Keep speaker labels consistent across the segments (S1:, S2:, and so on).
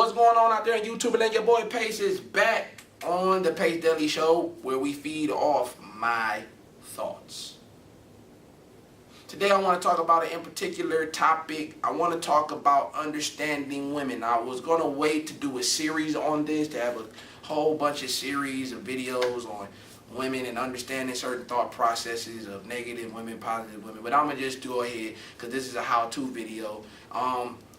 S1: What's going on out there on YouTube? And your boy Pace is back on the Pace Daily Show, where we feed off my thoughts. Today I want to talk about an in particular topic. I want to talk about understanding women. I was going to wait to do a series on this, to have a whole bunch of series of videos on women and understanding certain thought processes of negative women, positive women. But I'm going to just go ahead because this is a how-to video.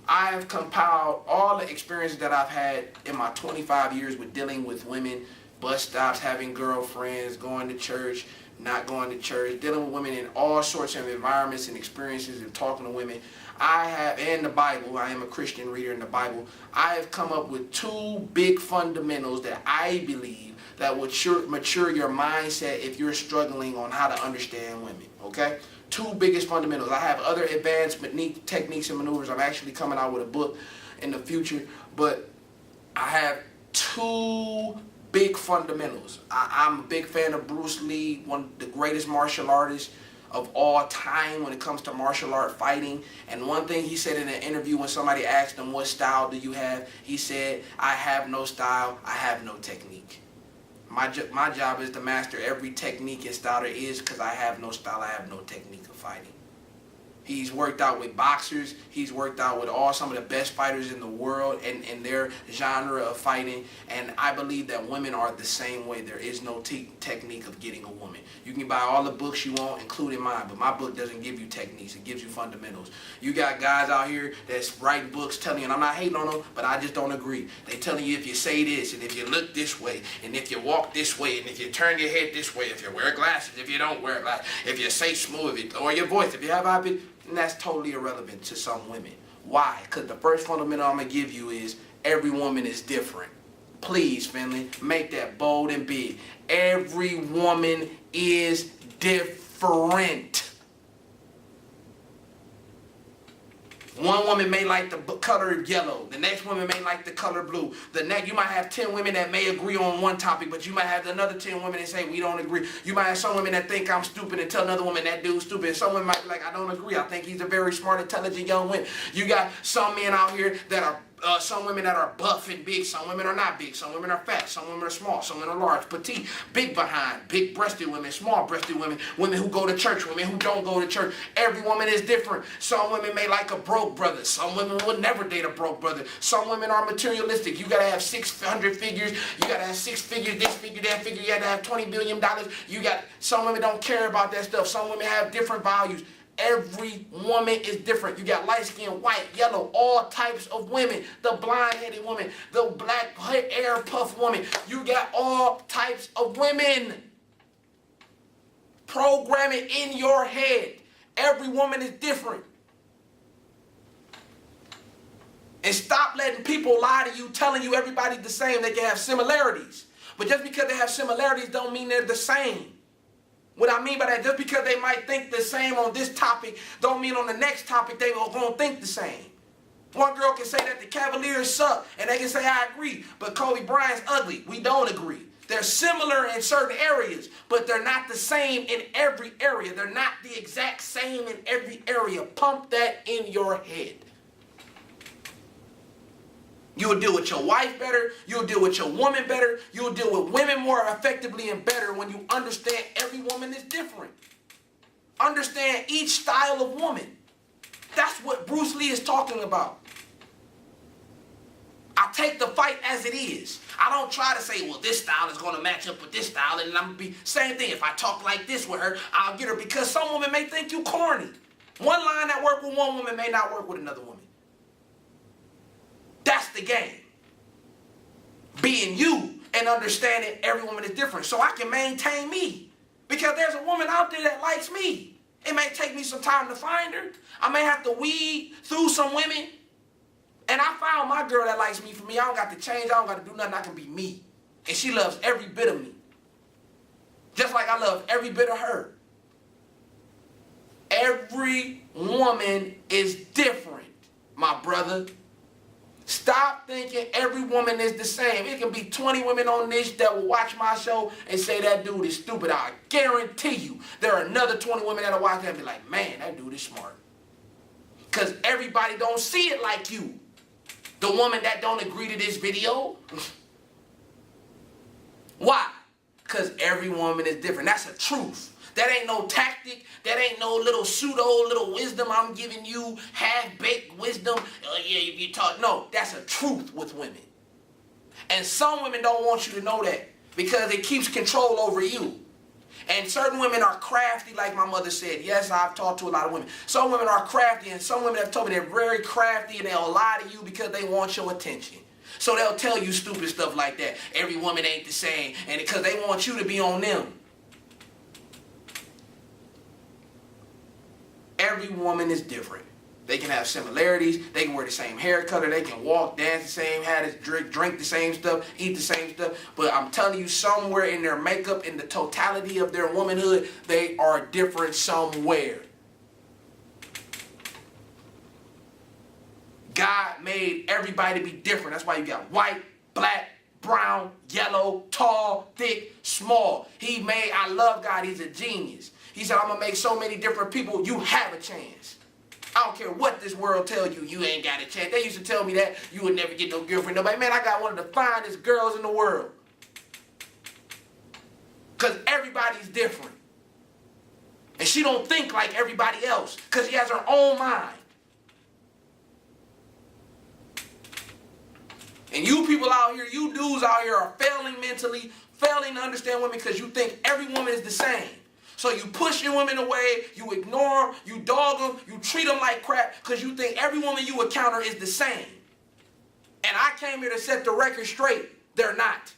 S1: I've compiled all the experiences that I've had in my 25 years with dealing with women, bus stops, having girlfriends, going to church, not going to church, dealing with women in all sorts of environments and experiences and talking to women. I have, and the Bible, I am a Christian reader in the Bible, I have come up with two big fundamentals that I believe that would mature your mindset if you're struggling on how to understand women, okay? Two biggest fundamentals. I have other advanced techniques and maneuvers. I'm actually coming out with a book in the future, but I have two big fundamentals. I'm a big fan of Bruce Lee, one of the greatest martial artists of all time when it comes to martial art fighting. And one thing he said in an interview when somebody asked him, what style do you have? He said, I have no style, I have no technique. My job is to master every technique and style there is, because I have no style, I have no technique of fighting. He's worked out with boxers. He's worked out with some of the best fighters in the world in their genre of fighting. And I believe that women are the same way. There is no technique of getting a woman. You can buy all the books you want, including mine, but my book doesn't give you techniques. It gives you fundamentals. You got guys out here that's writing books telling you, and I'm not hating on them, but I just don't agree. They telling you if you say this, and if you look this way, and if you walk this way, and if you turn your head this way, if you wear glasses, if you don't wear glasses, if you say smooth, if you lower your voice, if you have IP, and that's totally irrelevant to some women. Why? Because the first fundamental I'm going to give you is every woman is different. Please, Finley, make that bold and big. Every woman is different. One woman may like the color yellow. The next woman may like the color blue. You might have 10 women that may agree on one topic, but you might have another 10 women that say, we don't agree. You might have some women that think I'm stupid and tell another woman that dude's stupid. And some women might be like, I don't agree. I think he's a very smart, intelligent young man. You got some men out here that are some women that are buff and big, some women are not big, some women are fat, some women are small, some women are large, petite, big behind, big breasted women, small breasted women, women who go to church, women who don't go to church. Every woman is different. Some women may like a broke brother. Some women would never date a broke brother. Some women are materialistic. You gotta have 600 figures. You gotta have 6 figures, this figure, that figure. You gotta have $20 billion. Some women don't care about that stuff. Some women have different values. Every woman is different. You got light skin, white, yellow, all types of women. The blind-headed woman, the black hair puff woman. You got all types of women. Program it in your head. Every woman is different. And stop letting people lie to you, telling you everybody's the same. They can have similarities. But just because they have similarities don't mean they're the same. What I mean by that, just because they might think the same on this topic, don't mean on the next topic they are going to think the same. One girl can say that the Cavaliers suck, and they can say, I agree, but Kobe Bryant's ugly. We don't agree. They're similar in certain areas, but they're not the same in every area. They're not the exact same in every area. Pump that in your head. You'll deal with your wife better. You'll deal with your woman better. You'll deal with women more effectively and better when you understand every woman is different. Understand each style of woman. That's what Bruce Lee is talking about. I take the fight as it is. I don't try to say, well, this style is going to match up with this style, and I'm going to be same thing. If I talk like this with her, I'll get her, because some women may think you corny. One line that works with one woman may not work with another woman. That's the game. Being you and understanding every woman is different, so I can maintain me. Because there's a woman out there that likes me. It may take me some time to find her. I may have to weed through some women. And I found my girl that likes me for me. I don't got to change. I don't got to do nothing. I can be me. And she loves every bit of me. Just like I love every bit of her. Every woman is different, my brother. Stop thinking every woman is the same. It can be 20 women on this that will watch my show and say that dude is stupid. I guarantee you there are another 20 women that will watch that and be like, man, that dude is smart. Because everybody don't see it like you. The woman that don't agree to this video? Why? Because every woman is different. That's a truth. That ain't no tactic. That ain't no little little wisdom I'm giving you, half-baked wisdom. Yeah, if you talk. No, that's a truth with women. And some women don't want you to know that because it keeps control over you. And certain women are crafty, like my mother said. Yes, I've talked to a lot of women. Some women are crafty, and some women have told me they're very crafty, and they'll lie to you because they want your attention. So they'll tell you stupid stuff like that. Every woman ain't the same, and because they want you to be on them. Every woman is different. They can have similarities. They can wear the same hair color. They can walk, dance the same, drink the same stuff, eat the same stuff. But I'm telling you, somewhere in their makeup, in the totality of their womanhood, they are different somewhere. God made everybody to be different. That's why you got white, black, brown, yellow, tall, thick, small. I love God. He's a genius. He said, I'm going to make so many different people. You have a chance. I don't care what this world tells you, you ain't got a chance. They used to tell me that you would never get no girlfriend. Nobody, man, I got one of the finest girls in the world. Because everybody's different. And she don't think like everybody else. Because she has her own mind. And you people out here, you dudes out here are failing mentally, failing to understand women because you think every woman is the same. So you push your women away, you ignore them, you dog them, you treat them like crap because you think every woman you encounter is the same. And I came here to set the record straight. They're not.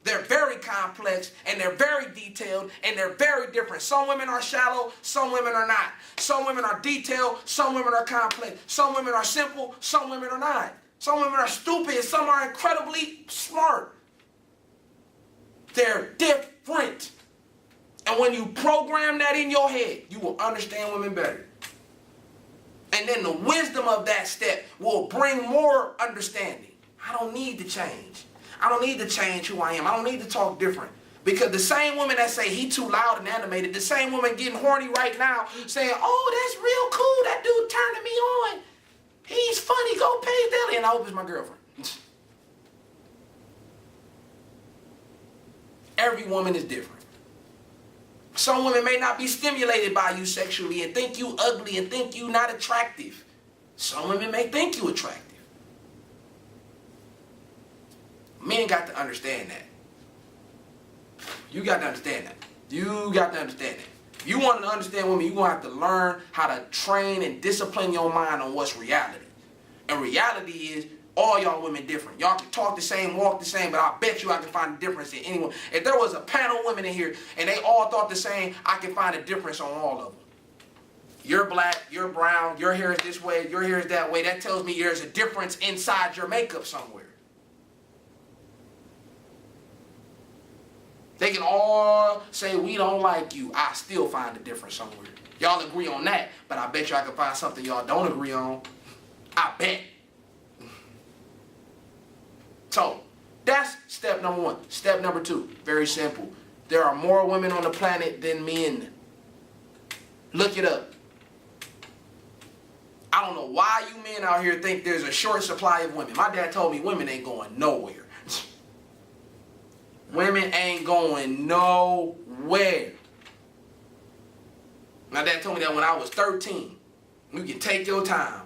S1: They're very complex, and they're very detailed, and they're very different. Some women are shallow, some women are not. Some women are detailed, some women are complex. Some women are simple, some women are not. Some women are stupid, some are incredibly smart. They're different. And when you program that in your head, you will understand women better. And then the wisdom of that step will bring more understanding. I don't need to change. I don't need to change who I am. I don't need to talk different. Because the same woman that say he too loud and animated, the same woman getting horny right now saying, oh, that's real cool. That dude turning me on. He's funny. Go PaceDeli. And I hope it's my girlfriend. Every woman is different. Some women may not be stimulated by you sexually and think you ugly and think you not attractive. Some women may think you attractive. Men got to understand that. You got to understand that. You got to understand that. If you want to understand women, you're going to have to learn how to train and discipline your mind on what's reality. And reality is all y'all women different. Y'all can talk the same, walk the same, but I bet you I can find a difference in anyone. If there was a panel of women in here and they all thought the same, I can find a difference on all of them. You're black, you're brown, your hair is this way, your hair is that way. That tells me there's a difference inside your makeup somewhere. They can all say we don't like you. I still find a difference somewhere. Y'all agree on that, but I bet you I can find something y'all don't agree on. I bet. So, that's step number one. Step number two, very simple. There are more women on the planet than men. Look it up. I don't know why you men out here think there's a short supply of women. My dad told me women ain't going nowhere. Women ain't going nowhere. My dad told me that when I was 13. You can take your time.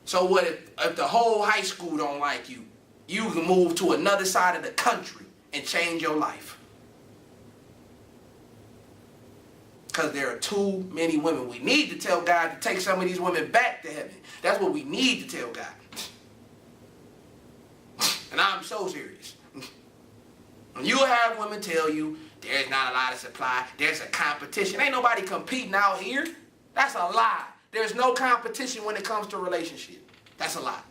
S1: So what if the whole high school don't like you? You can move to another side of the country and change your life. Because there are too many women. We need to tell God to take some of these women back to heaven. That's what we need to tell God. And I'm so serious. When you have women tell you there's not a lot of supply, there's a competition. Ain't nobody competing out here. That's a lie. There's no competition when it comes to relationship. That's a lie.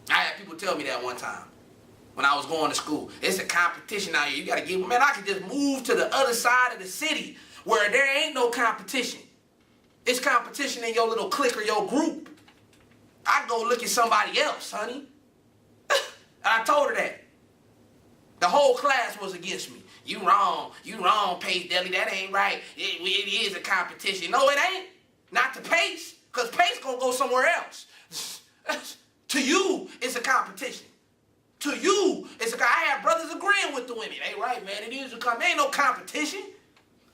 S1: I had people tell me that one time when I was going to school. It's a competition out here. You got to get, man, I could just move to the other side of the city where there ain't no competition. It's competition in your little clique or your group. I go look at somebody else, honey. And I told her that. The whole class was against me. You wrong, PaceDeli, that ain't right. It is a competition. No, it ain't. Not to Pace, because Pace gonna go somewhere else. To you, it's a competition. To you, I have brothers agreeing with the women. They right, man. It is a ain't no competition.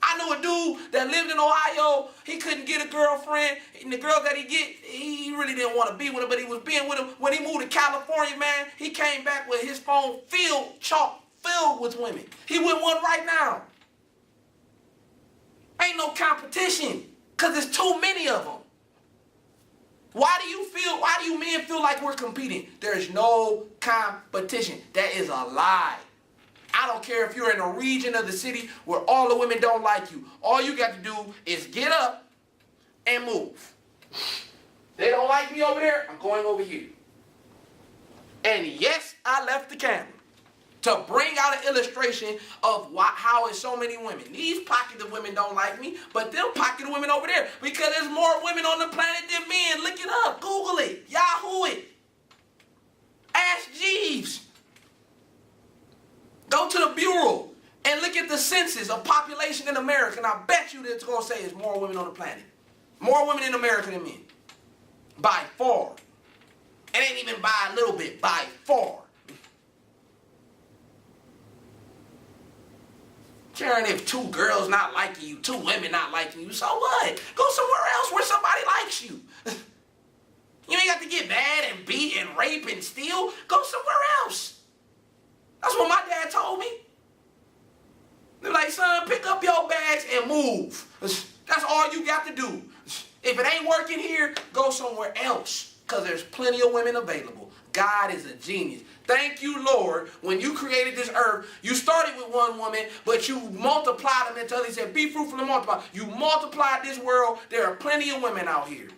S1: I knew a dude that lived in Ohio. He couldn't get a girlfriend. And the girls that he really didn't want to be with her, but he was being with them. When he moved to California, man, he came back with his phone chock filled with women. He with one right now. Ain't no competition, because there's too many of them. Why do you men feel like we're competing? There's no competition. That is a lie. I don't care if you're in a region of the city where all the women don't like you. All you got to do is get up and move. They don't like me over there, I'm going over here. And yes, I left the camera to bring out an illustration of how it's so many women. These pocket of women don't like me, but them pocket of women over there, because there's more women on the planet than men. Look it up, Google it, Yahoo it. Ask Jeeves. Go to the Bureau and look at the census of population in America, and I bet you it's going to say there's more women on the planet. More women in America than men. By far. It ain't even by a little bit, by far. Karen, if two girls not liking you, two women not liking you, so what? Go somewhere else where somebody likes you. You ain't got to get mad and beat and rape and steal. Go somewhere else. That's what my dad told me. They're like, son, pick up your bags and move. That's all you got to do. If it ain't working here, go somewhere else, because there's plenty of women available. God is a genius. Thank you, Lord. When you created this earth, you started with one woman, but you multiplied them until he said, be fruitful and multiply. You multiplied this world. There are plenty of women out here.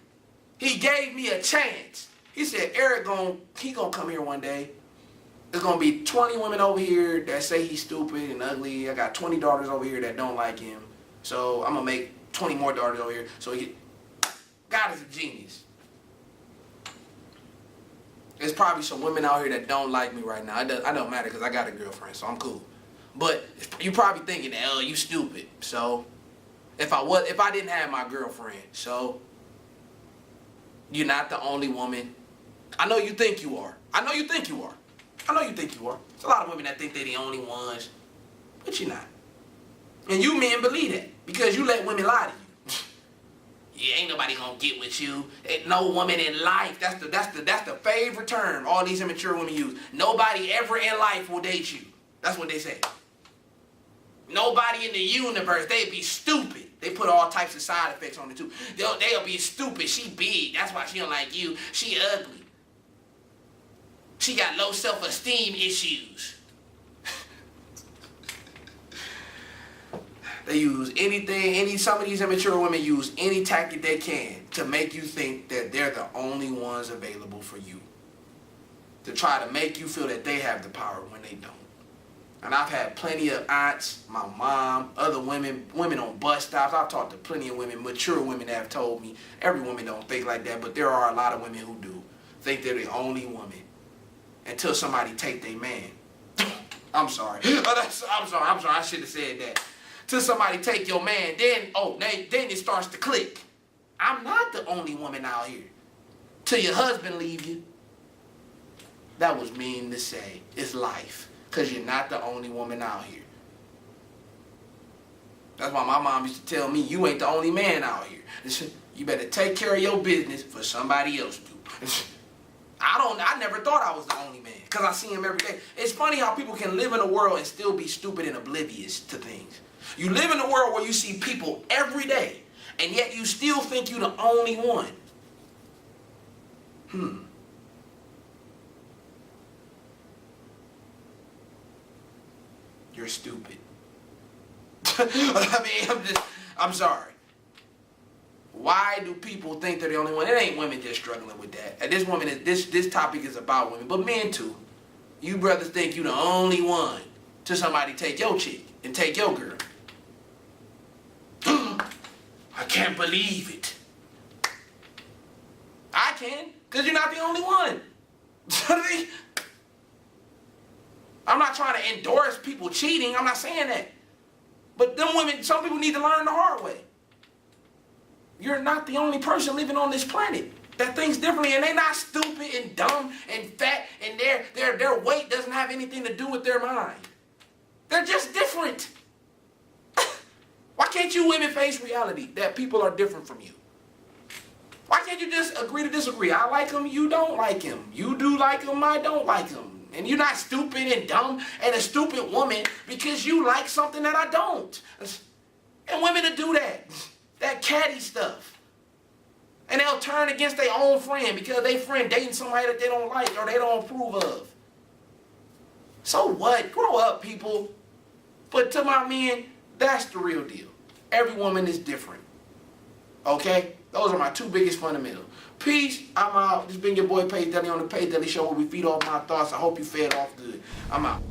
S1: He gave me a chance. He said, Eric, he gonna come here one day. There's going to be 20 women over here that say he's stupid and ugly. I got 20 daughters over here that don't like him. So I'm going to make 20 more daughters over here. So God is a genius. There's probably some women out here that don't like me right now. I don't matter, because I got a girlfriend, so I'm cool. But you're probably thinking, oh, you stupid. So if I didn't have my girlfriend, so you're not the only woman. I know you think you are. I know you think you are. There's a lot of women that think they're the only ones, but you're not. And you men believe that, because you let women lie to you. Yeah, ain't nobody gonna get with you. Ain't no woman in life. That's the favorite term all these immature women use. Nobody ever in life will date you. That's what they say. Nobody in the universe. They'd be stupid. They put all types of side effects on it too. They'll be stupid. She big. That's why she don't like you. She ugly. She got low self-esteem issues. They use anything, some of these immature women use any tactic they can to make you think that they're the only ones available for you. To try to make you feel that they have the power when they don't. And I've had plenty of aunts, my mom, other women on bus stops. I've talked to plenty of women, mature women that have told me, every woman don't think like that, but there are a lot of women who do. Think they're the only woman. Until somebody take their man. I'm sorry. I'm sorry. I should have said that. Till somebody take your man, then it starts to click. I'm not the only woman out here. Till your husband leave you. That was mean to say. It's life. Because you're not the only woman out here. That's why my mom used to tell me, you ain't the only man out here. You better take care of your business for somebody else to. I never thought I was the only man, because I see him every day. It's funny how people can live in a world and still be stupid and oblivious to things. You live in a world where you see people every day, and yet you still think you're the only one. You're stupid. I'm sorry. Why do people think they're the only one? It ain't women just struggling with that. And this topic is about women, but men too. You brothers think you the only one till somebody take your chick and take your girl. I can't believe it. I can, because you're not the only one. I'm not trying to endorse people cheating. I'm not saying that. But them women, some people need to learn the hard way. You're not the only person living on this planet. that thinks differently, and they're not stupid and dumb and fat, and their weight doesn't have anything to do with their mind. They're just different. Why can't you women face reality that people are different from you? Why can't you just agree to disagree? I like him, you don't like him. You do like him, I don't like him. And you're not stupid and dumb and a stupid woman because you like something that I don't. And women to do that catty stuff. And they'll turn against their own friend because their friend dating somebody that they don't like or they don't approve of. So what? Grow up, people. But to my men, that's the real deal. Every woman is different. Okay? Those are my two biggest fundamentals. Peace. I'm out. This has been your boy Pace Deli on the Pace Deli Show where we feed off my thoughts. I hope you fed off good. I'm out.